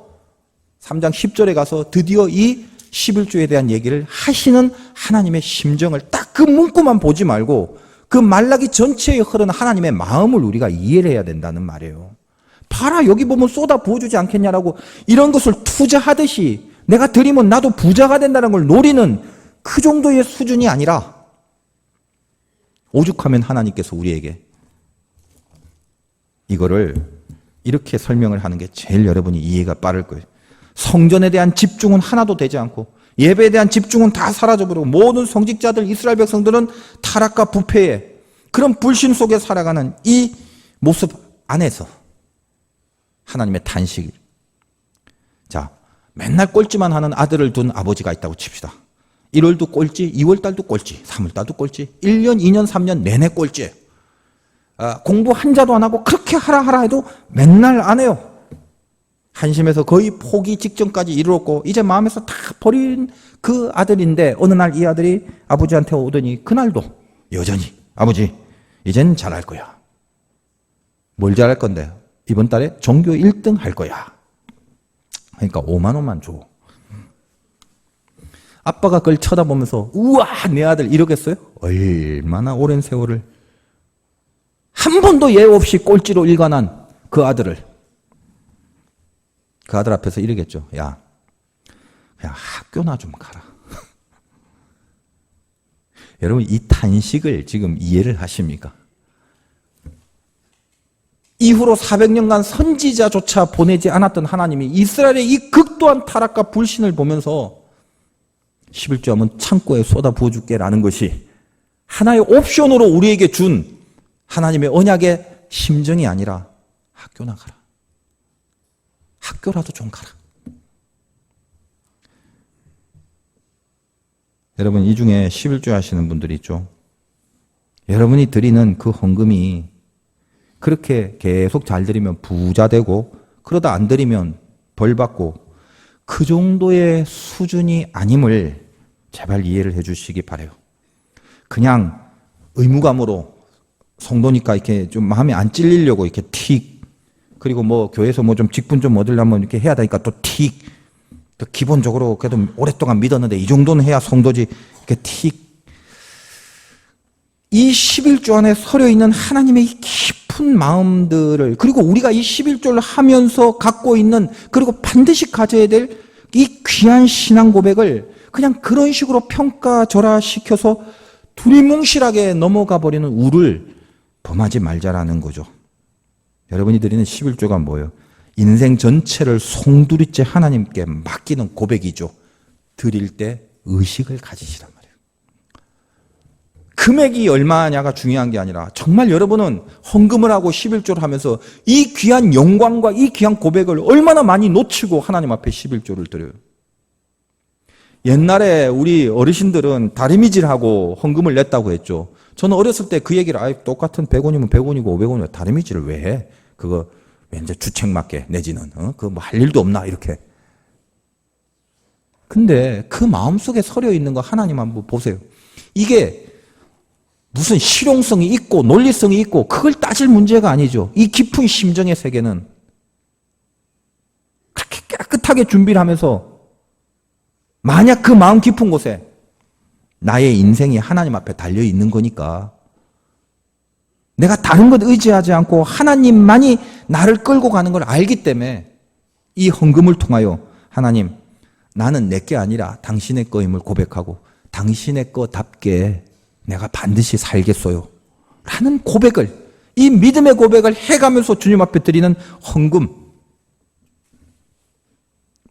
3장 10절에 가서 드디어 이 11조에 대한 얘기를 하시는 하나님의 심정을 딱 그 문구만 보지 말고 그 말라기 전체에 흐르는 하나님의 마음을 우리가 이해를 해야 된다는 말이에요. 봐라, 여기 보면 쏟아 부어주지 않겠냐라고 이런 것을 투자하듯이 내가 드리면 나도 부자가 된다는 걸 노리는 그 정도의 수준이 아니라 오죽하면 하나님께서 우리에게 이거를 이렇게 설명을 하는 게 제일 여러분이 이해가 빠를 거예요. 성전에 대한 집중은 하나도 되지 않고 예배에 대한 집중은 다 사라져버리고 모든 성직자들 이스라엘 백성들은 타락과 부패의 그런 불신 속에 살아가는 이 모습 안에서 하나님의 탄식. 자, 맨날 꼴찌만 하는 아들을 둔 아버지가 있다고 칩시다. 1월도 꼴찌, 2월달도 꼴찌, 3월달도 꼴찌, 1년, 2년, 3년 내내 꼴찌. 공부 한자도 안 하고 그렇게 하라 해도 맨날 안 해요. 한심해서 거의 포기 직전까지 이르렀고 이제 마음에서 다 버린 그 아들인데 어느 날 이 아들이 아버지한테 오더니 그날도 여전히 아버지 이젠 잘할 거야. 뭘 잘할 건데? 이번 달에 전교 1등 할 거야. 그러니까 5만 원만 줘. 아빠가 그걸 쳐다보면서 우와 내 아들 이러겠어요? 얼마나 오랜 세월을 한 번도 예외 없이 꼴찌로 일관한 그 아들을 그 아들 앞에서 이러겠죠. 야, 그냥 학교나 좀 가라. 여러분 이 탄식을 지금 이해를 하십니까? 이후로 400년간 선지자조차 보내지 않았던 하나님이 이스라엘의 이 극도한 타락과 불신을 보면서 11조 하면 창고에 쏟아 부어줄게라는 것이 하나의 옵션으로 우리에게 준 하나님의 언약의 심정이 아니라 학교나 가라. 학교라도 좀 가라. 여러분 이 중에 11조 하시는 분들이 있죠. 여러분이 드리는 그 헌금이 그렇게 계속 잘 드리면 부자 되고 그러다 안 드리면 벌 받고 그 정도의 수준이 아님을 제발 이해를 해 주시기 바라요. 그냥 의무감으로 성도니까 이렇게 좀 마음에 안 찔리려고 이렇게 틱 그리고 뭐 교회에서 뭐 좀 직분 좀 얻으려면 이렇게 해야 되니까 또 틱 또 기본적으로 그래도 오랫동안 믿었는데 이 정도는 해야 성도지 이렇게 틱 이 11조 안에 서려 있는 하나님의 이 깊은 마음들을 그리고 우리가 이 11조를 하면서 갖고 있는 그리고 반드시 가져야 될 이 귀한 신앙 고백을 그냥 그런 식으로 평가절하시켜서 두리뭉실하게 넘어가 버리는 우를 범하지 말자라는 거죠. 여러분이 드리는 11조가 뭐예요? 인생 전체를 송두리째 하나님께 맡기는 고백이죠. 드릴 때 의식을 가지시란 말이에요. 금액이 얼마냐가 중요한 게 아니라 정말 여러분은 헌금을 하고 11조를 하면서 이 귀한 영광과 이 귀한 고백을 얼마나 많이 놓치고 하나님 앞에 11조를 드려요. 옛날에 우리 어르신들은 다리미질하고 헌금을 냈다고 했죠. 저는 어렸을 때 그 얘기를 똑같은 100원이면 100원이고 500원이면 다리미질을 왜 해? 그거 왠지 주책 맞게 내지는 그거 뭐 할 일도 없나 이렇게. 근데 그 마음속에 서려 있는 거 하나님 한번 보세요. 이게 무슨 실용성이 있고 논리성이 있고 그걸 따질 문제가 아니죠. 이 깊은 심정의 세계는 그렇게 깨끗하게 준비를 하면서 만약 그 마음 깊은 곳에 나의 인생이 하나님 앞에 달려 있는 거니까 내가 다른 것 의지하지 않고 하나님만이 나를 끌고 가는 걸 알기 때문에 이 헌금을 통하여 하나님 나는 내게 아니라 당신의 거임을 고백하고 당신의 거답게 내가 반드시 살겠어요 라는 고백을 이 믿음의 고백을 해가면서 주님 앞에 드리는 헌금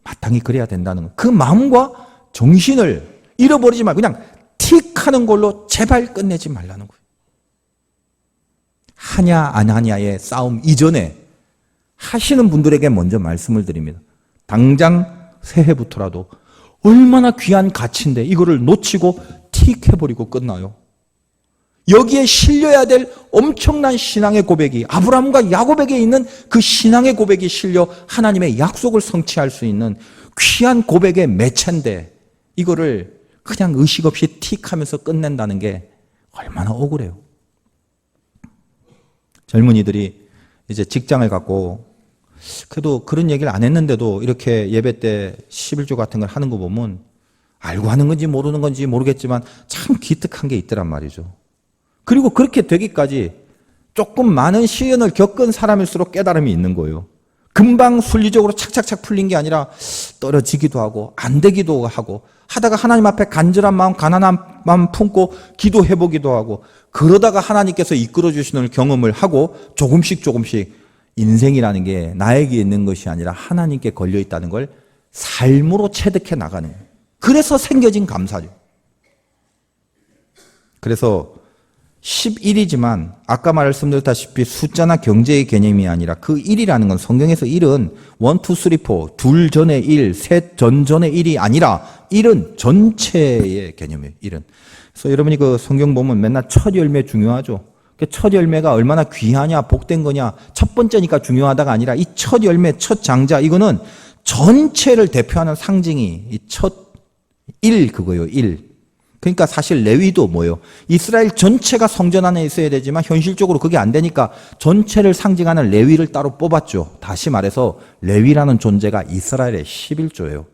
마땅히 그래야 된다는 것. 그 마음과 정신을 잃어버리지 말고 그냥 틱 하는 걸로 제발 끝내지 말라는 거예요. 하냐 안 하냐의 싸움 이전에 하시는 분들에게 먼저 말씀을 드립니다. 당장 새해부터라도 얼마나 귀한 가치인데 이거를 놓치고 틱 해버리고 끝나요. 여기에 실려야 될 엄청난 신앙의 고백이, 아브라함과 야곱에게 있는 그 신앙의 고백이 실려 하나님의 약속을 성취할 수 있는 귀한 고백의 매체인데 이거를 그냥 의식 없이 틱 하면서 끝낸다는 게 얼마나 억울해요. 젊은이들이 이제 직장을 갖고 그래도 그런 얘기를 안 했는데도 이렇게 예배 때 11조 같은 걸 하는 거 보면 알고 하는 건지 모르는 건지 모르겠지만 참 기특한 게 있더란 말이죠. 그리고 그렇게 되기까지 조금 많은 시련을 겪은 사람일수록 깨달음이 있는 거예요. 금방 순리적으로 착착착 풀린 게 아니라 떨어지기도 하고 안 되기도 하고 하다가 하나님 앞에 간절한 마음, 가난한 마음 품고 기도해보기도 하고 그러다가 하나님께서 이끌어주시는 경험을 하고 조금씩 인생이라는 게 나에게 있는 것이 아니라 하나님께 걸려있다는 걸 삶으로 체득해 나가는 거예요. 그래서 생겨진 감사죠. 그래서 11이지만 아까 말씀드렸다시피 숫자나 경제의 개념이 아니라 그 1이라는 건 성경에서 1은 1, 2, 3, 4, 둘 전에 1, 셋 전에 1이 아니라 1은 전체의 개념이에요. 1은. 그래서 여러분이 그 성경 보면 맨날 첫 열매 중요하죠. 첫 열매가 얼마나 귀하냐 복된 거냐 첫 번째니까 중요하다가 아니라 이 첫 열매 첫 장자 이거는 전체를 대표하는 상징이 이 첫 1 그거예요. 1. 그러니까 사실 레위도 뭐예요? 이스라엘 전체가 성전 안에 있어야 되지만 현실적으로 그게 안 되니까 전체를 상징하는 레위를 따로 뽑았죠. 다시 말해서 레위라는 존재가 이스라엘의 11조예요.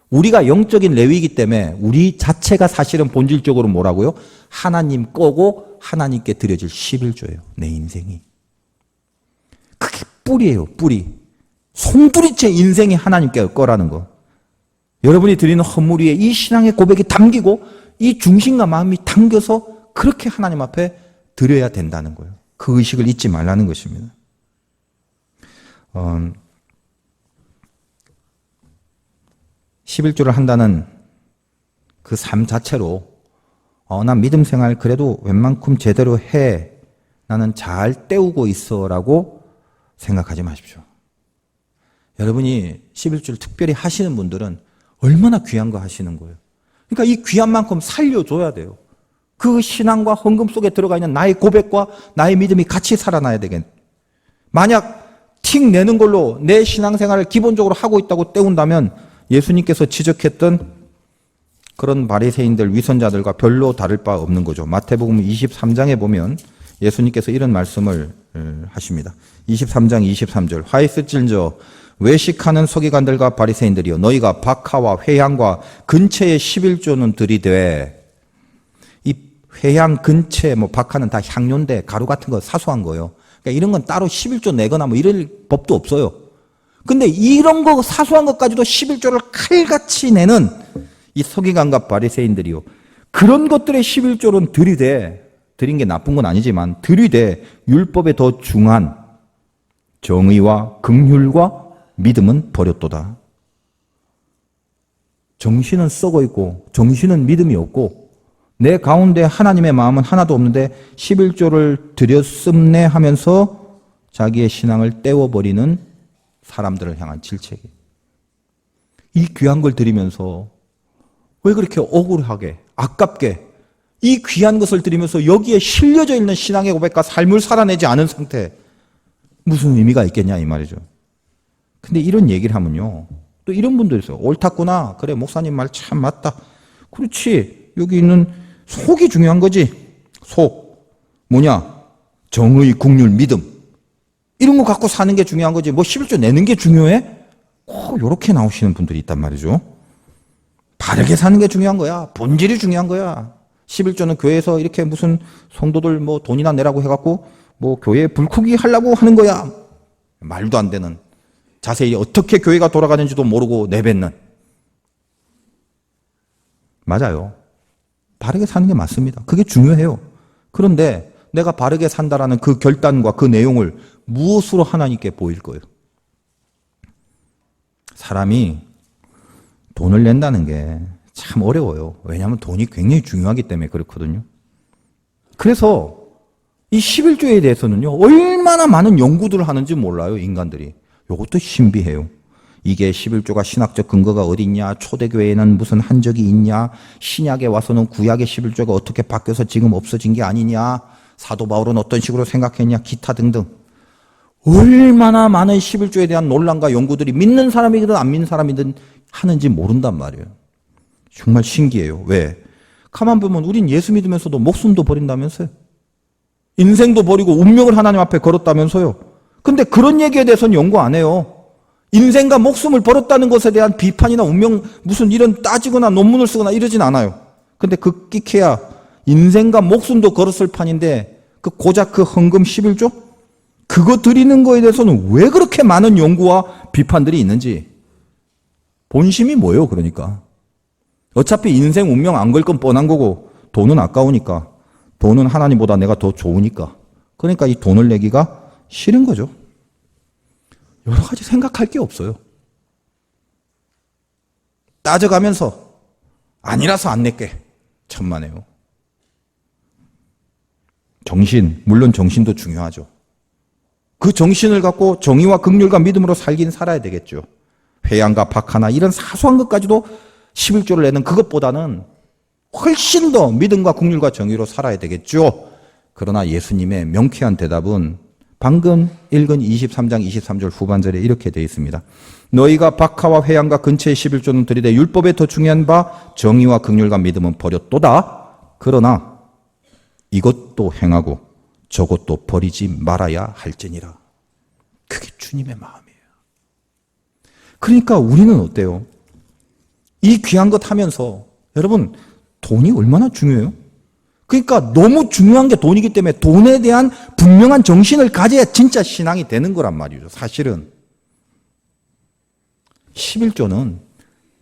우리가 영적인 레위이기 때문에 우리 자체가 사실은 본질적으로 뭐라고요? 하나님 거고 하나님께 드려질 11조예요. 내 인생이. 그게 뿌리예요. 뿌리. 송두리째 인생이 하나님께 거라는 거. 여러분이 드리는 헌물 위에 이 신앙의 고백이 담기고 이 중심과 마음이 담겨서 그렇게 하나님 앞에 드려야 된다는 거예요. 그 의식을 잊지 말라는 것입니다. 11조를 한다는 그 삶 자체로 난 믿음 생활 그래도 웬만큼 제대로 해. 나는 잘 때우고 있어 라고 생각하지 마십시오. 여러분이 11조를 특별히 하시는 분들은 얼마나 귀한 거 하시는 거예요. 그러니까 이 귀한 만큼 살려줘야 돼요. 그 신앙과 헌금 속에 들어가 있는 나의 고백과 나의 믿음이 같이 살아나야 되겠네. 만약 틱 내는 걸로 내 신앙생활을 기본적으로 하고 있다고 때운다면 예수님께서 지적했던 그런 바리새인들, 위선자들과 별로 다를 바 없는 거죠. 마태복음 23장에 보면 예수님께서 이런 말씀을 하십니다. 23장 23절 화 있을진저 외식하는 서기관들과 바리새인들이여 너희가 박하와 회향과 근처의 11조는 들이되 이 회향 근처에 박하는 다 향료인데 가루 같은 거 사소한 거예요. 그러니까 이런 건 따로 11조 내거나 이럴 법도 없어요. 근데 이런 거 사소한 것까지도 11조를 칼같이 내는 이 서기관과 바리새인들이요. 그런 것들의 11조는 들이되 드린 게 나쁜 건 아니지만 들이되 율법에 더 중한 정의와 긍휼과 믿음은 버렸도다. 정신은 썩어 있고 정신은 믿음이 없고 내 가운데 하나님의 마음은 하나도 없는데 11조를 드렸음네 하면서 자기의 신앙을 떼워버리는 사람들을 향한 질책이. 이 귀한 걸 드리면서 왜 그렇게 억울하게 아깝게 이 귀한 것을 드리면서 여기에 실려져 있는 신앙의 고백과 삶을 살아내지 않은 상태 무슨 의미가 있겠냐 이 말이죠. 근데 이런 얘기를 하면요. 또 이런 분도 있어요. 옳았구나. 그래 목사님 말 참 맞다. 그렇지. 여기 있는 속이 중요한 거지. 속. 뭐냐? 정의, 긍휼, 믿음. 이런 거 갖고 사는 게 중요한 거지. 11조 내는 게 중요해? 요렇게 나오시는 분들이 있단 말이죠. 바르게 사는 게 중요한 거야. 본질이 중요한 거야. 11조는 교회에서 이렇게 무슨 성도들 돈이나 내라고 해갖고 교회 불크기 하려고 하는 거야. 말도 안 되는. 자세히 어떻게 교회가 돌아가는지도 모르고 내뱉는. 맞아요. 바르게 사는 게 맞습니다. 그게 중요해요. 그런데 내가 바르게 산다라는 그 결단과 그 내용을 무엇으로 하나님께 보일 거예요? 사람이 돈을 낸다는 게 참 어려워요. 왜냐하면 돈이 굉장히 중요하기 때문에 그렇거든요. 그래서 이 11조에 대해서는요, 얼마나 많은 연구들을 하는지 몰라요, 인간들이. 이것도 신비해요. 이게 11조가 신학적 근거가 어디 있냐, 초대교회에는 무슨 한 적이 있냐, 신약에 와서는 구약의 11조가 어떻게 바뀌어서 지금 없어진 게 아니냐, 사도 바울은 어떤 식으로 생각했냐, 기타 등등. 얼마나 많은 11조에 대한 논란과 연구들이 믿는 사람이든 안 믿는 사람이든 하는지 모른단 말이에요. 정말 신기해요. 왜? 가만 보면 우린 예수 믿으면서도 목숨도 버린다면서요. 인생도 버리고 운명을 하나님 앞에 걸었다면서요. 근데 그런 얘기에 대해서는 연구 안 해요. 인생과 목숨을 버렸다는 것에 대한 비판이나 운명 무슨 이런 따지거나 논문을 쓰거나 이러진 않아요. 근데 그 끼케야 인생과 목숨도 걸었을 판인데 그 고작 그 헌금 11조? 그거 드리는 거에 대해서는 왜 그렇게 많은 연구와 비판들이 있는지. 본심이 뭐예요, 그러니까. 어차피 인생 운명 안 걸 건 뻔한 거고 돈은 아까우니까. 돈은 하나님보다 내가 더 좋으니까. 그러니까 이 돈을 내기가 싫은 거죠. 여러 가지 생각할 게 없어요. 따져가면서 아니라서 안 낼게. 천만에요. 정신, 물론 정신도 중요하죠. 그 정신을 갖고 정의와 긍휼과 믿음으로 살긴 살아야 되겠죠. 회양과 박하나 이런 사소한 것까지도 11조를 내는 그것보다는 훨씬 더 믿음과 긍휼과 정의로 살아야 되겠죠. 그러나 예수님의 명쾌한 대답은 방금 읽은 23장 23절 후반절에 이렇게 되어 있습니다. 너희가 박하와 회양과 근처의 11조는 드리되 율법에 더 중요한 바 정의와 긍휼과 믿음은 버렸도다. 그러나 이것도 행하고 저것도 버리지 말아야 할지니라. 그게 주님의 마음이에요. 그러니까 우리는 어때요? 이 귀한 것 하면서 여러분 돈이 얼마나 중요해요? 그러니까 너무 중요한 게 돈이기 때문에 돈에 대한 분명한 정신을 가져야 진짜 신앙이 되는 거란 말이죠. 사실은 11조는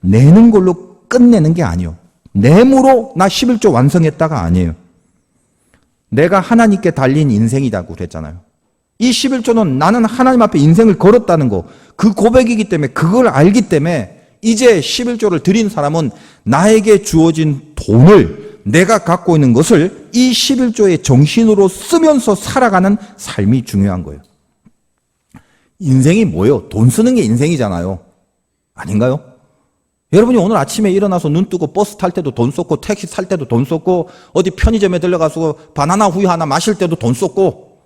내는 걸로 끝내는 게 아니에요. 내므로 나 11조 완성했다가 아니에요. 내가 하나님께 달린 인생이라고 그랬잖아요. 이 11조는 나는 하나님 앞에 인생을 걸었다는 거, 그 고백이기 때문에 그걸 알기 때문에 이제 11조를 드린 사람은 나에게 주어진 돈을 내가 갖고 있는 것을 이 11조의 정신으로 쓰면서 살아가는 삶이 중요한 거예요. 인생이 뭐예요? 돈 쓰는 게 인생이잖아요. 아닌가요? 여러분이 오늘 아침에 일어나서 눈 뜨고 버스 탈 때도 돈 썼고 택시 탈 때도 돈 썼고 어디 편의점에 들러가서 바나나 우유 하나 마실 때도 돈 썼고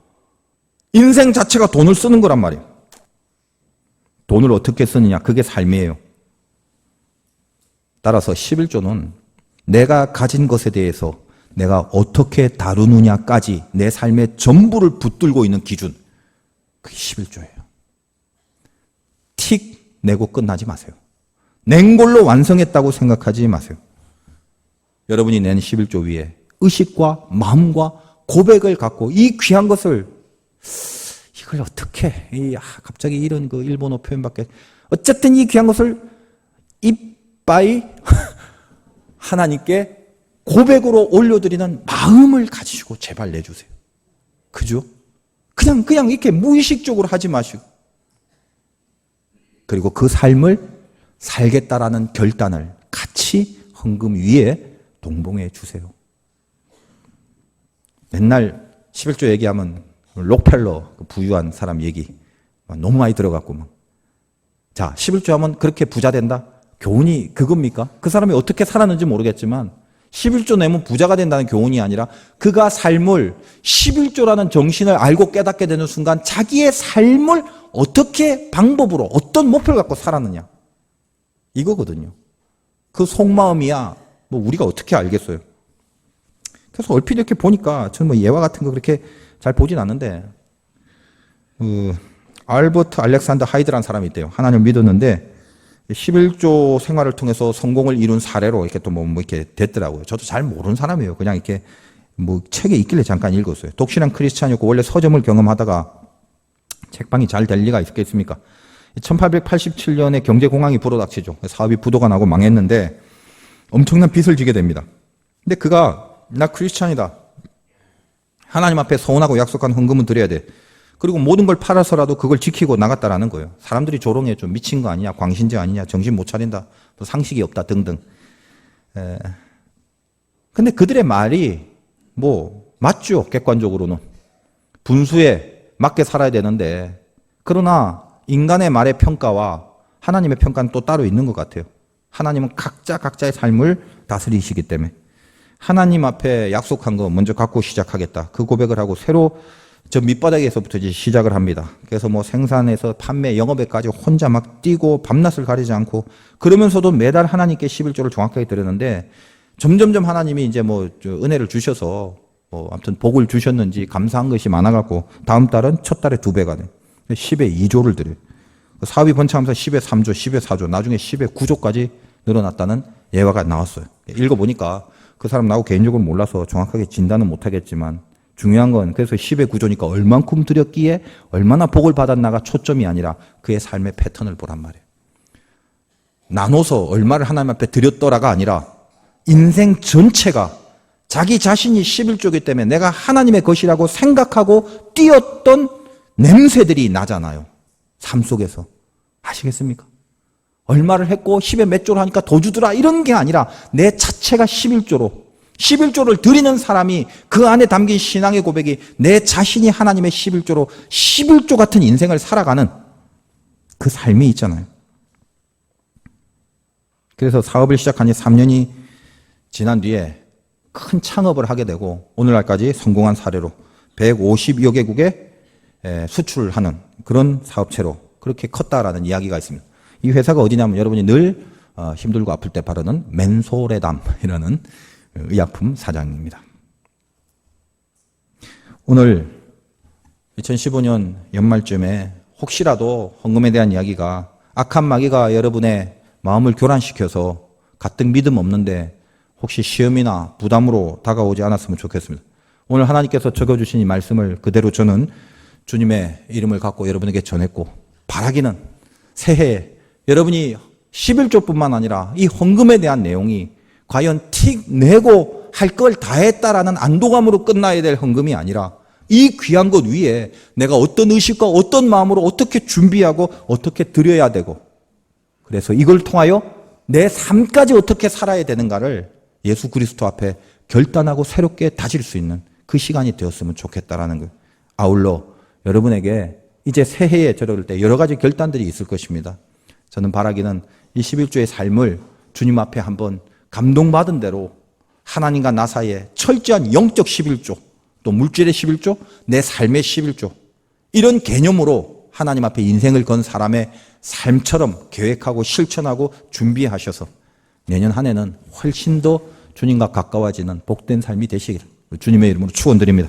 인생 자체가 돈을 쓰는 거란 말이에요. 돈을 어떻게 쓰느냐? 그게 삶이에요. 따라서 11조는 내가 가진 것에 대해서 내가 어떻게 다루느냐까지 내 삶의 전부를 붙들고 있는 기준. 그게 11조예요. 틱 내고 끝나지 마세요. 낸 걸로 완성했다고 생각하지 마세요. 여러분이 낸 11조 위에 의식과 마음과 고백을 갖고 이 귀한 것을 이걸 어떻게 갑자기 이런 그 일본어 표현밖에 어쨌든 이 귀한 것을 이빠이 하나님께 고백으로 올려드리는 마음을 가지시고 제발 내주세요. 그죠? 그냥 이렇게 무의식적으로 하지 마시고 그리고 그 삶을 살겠다라는 결단을 같이 헌금 위에 동봉해 주세요. 맨날 11조 얘기하면 록펠러 부유한 사람 얘기 너무 많이 들어갔고 막. 자, 11조 하면 그렇게 부자 된다? 교훈이 그겁니까? 그 사람이 어떻게 살았는지 모르겠지만 11조 내면 부자가 된다는 교훈이 아니라 그가 삶을 11조라는 정신을 알고 깨닫게 되는 순간 자기의 삶을 어떻게 방법으로 어떤 목표를 갖고 살았느냐 이거거든요. 그 속마음이야 뭐 우리가 어떻게 알겠어요. 그래서 얼핏 이렇게 보니까 저는 뭐 예화 같은 거 그렇게 잘 보진 않는데 알버트 알렉산더 하이드라는 사람이 있대요. 하나님을 믿었는데 11조 생활을 통해서 성공을 이룬 사례로 이렇게 또 뭐 이렇게 됐더라고요. 저도 잘 모르는 사람이에요. 그냥 이렇게 뭐 책에 있길래 잠깐 읽었어요. 독실한 크리스찬이었고 원래 서점을 경험하다가 책방이 잘 될 리가 있겠습니까? 1887년에 경제공황이 불어닥치죠. 사업이 부도가 나고 망했는데 엄청난 빚을 지게 됩니다. 근데 그가 나 크리스찬이다. 하나님 앞에 서운하고 약속한 헌금은 드려야 돼. 그리고 모든 걸 팔아서라도 그걸 지키고 나갔다라는 거예요. 사람들이 조롱해 좀 미친 거 아니냐, 광신자 아니냐, 정신 못 차린다, 또 상식이 없다 등등. 근데 그들의 말이 뭐 맞죠. 객관적으로는. 분수에 맞게 살아야 되는데 그러나 인간의 말의 평가와 하나님의 평가는 또 따로 있는 것 같아요. 하나님은 각자의 삶을 다스리시기 때문에 하나님 앞에 약속한 거 먼저 갖고 시작하겠다. 그 고백을 하고 새로 저 밑바닥에서부터 이제 시작을 합니다. 그래서 뭐 생산에서 판매, 영업에까지 혼자 막 뛰고 밤낮을 가리지 않고 그러면서도 매달 하나님께 11조를 정확하게 드렸는데 점점점 하나님이 이제 뭐 은혜를 주셔서 뭐 아무튼 복을 주셨는지 감사한 것이 많아갖고 다음 달은 첫 달에 2배가 돼. 10에 2조를 드려요. 사업이 번창하면서 10에 3조, 10에 4조, 나중에 10에 9조까지 늘어났다는 예화가 나왔어요. 읽어보니까 그 사람 나하고 개인적으로 몰라서 정확하게 진단은 못하겠지만 중요한 건 그래서 10에 9조니까 얼만큼 드렸기에 얼마나 복을 받았나가 초점이 아니라 그의 삶의 패턴을 보란 말이에요. 나눠서 얼마를 하나님 앞에 드렸더라가 아니라 인생 전체가 자기 자신이 11조이기 때문에 내가 하나님의 것이라고 생각하고 뛰었던 냄새들이 나잖아요. 삶 속에서. 아시겠습니까? 얼마를 했고 10에 몇 조를 하니까 더 주더라 이런 게 아니라 내 자체가 11조를 드리는 사람이 그 안에 담긴 신앙의 고백이 내 자신이 하나님의 11조로 11조 같은 인생을 살아가는 그 삶이 있잖아요. 그래서 사업을 시작한 지 3년이 지난 뒤에 큰 창업을 하게 되고 오늘날까지 성공한 사례로 150여 개국에 수출하는 그런 사업체로 그렇게 컸다라는 이야기가 있습니다. 이 회사가 어디냐면 여러분이 늘 힘들고 아플 때 바르는 맨소레담이라는 의약품 사장입니다. 오늘 2015년 연말쯤에 혹시라도 헌금에 대한 이야기가 악한 마귀가 여러분의 마음을 교란시켜서 가뜩 믿음 없는데 혹시 시험이나 부담으로 다가오지 않았으면 좋겠습니다. 오늘 하나님께서 적어주신 이 말씀을 그대로 저는 주님의 이름을 갖고 여러분에게 전했고 바라기는 새해에 여러분이 11조뿐만 아니라 이 헌금에 대한 내용이 과연 틱 내고 할 걸 다 했다라는 안도감으로 끝나야 될 헌금이 아니라 이 귀한 것 위에 내가 어떤 의식과 어떤 마음으로 어떻게 준비하고 어떻게 드려야 되고 그래서 이걸 통하여 내 삶까지 어떻게 살아야 되는가를 예수 그리스도 앞에 결단하고 새롭게 다질 수 있는 그 시간이 되었으면 좋겠다라는 거예요. 아울러 여러분에게 이제 새해에 저럴 때 여러 가지 결단들이 있을 것입니다. 저는 바라기는 이 11조의 삶을 주님 앞에 한번 감동받은 대로 하나님과 나 사이에 철저한 영적 11조, 또 물질의 11조, 내 삶의 11조 이런 개념으로 하나님 앞에 인생을 건 사람의 삶처럼 계획하고 실천하고 준비하셔서 내년 한 해는 훨씬 더 주님과 가까워지는 복된 삶이 되시기를 주님의 이름으로 축원드립니다.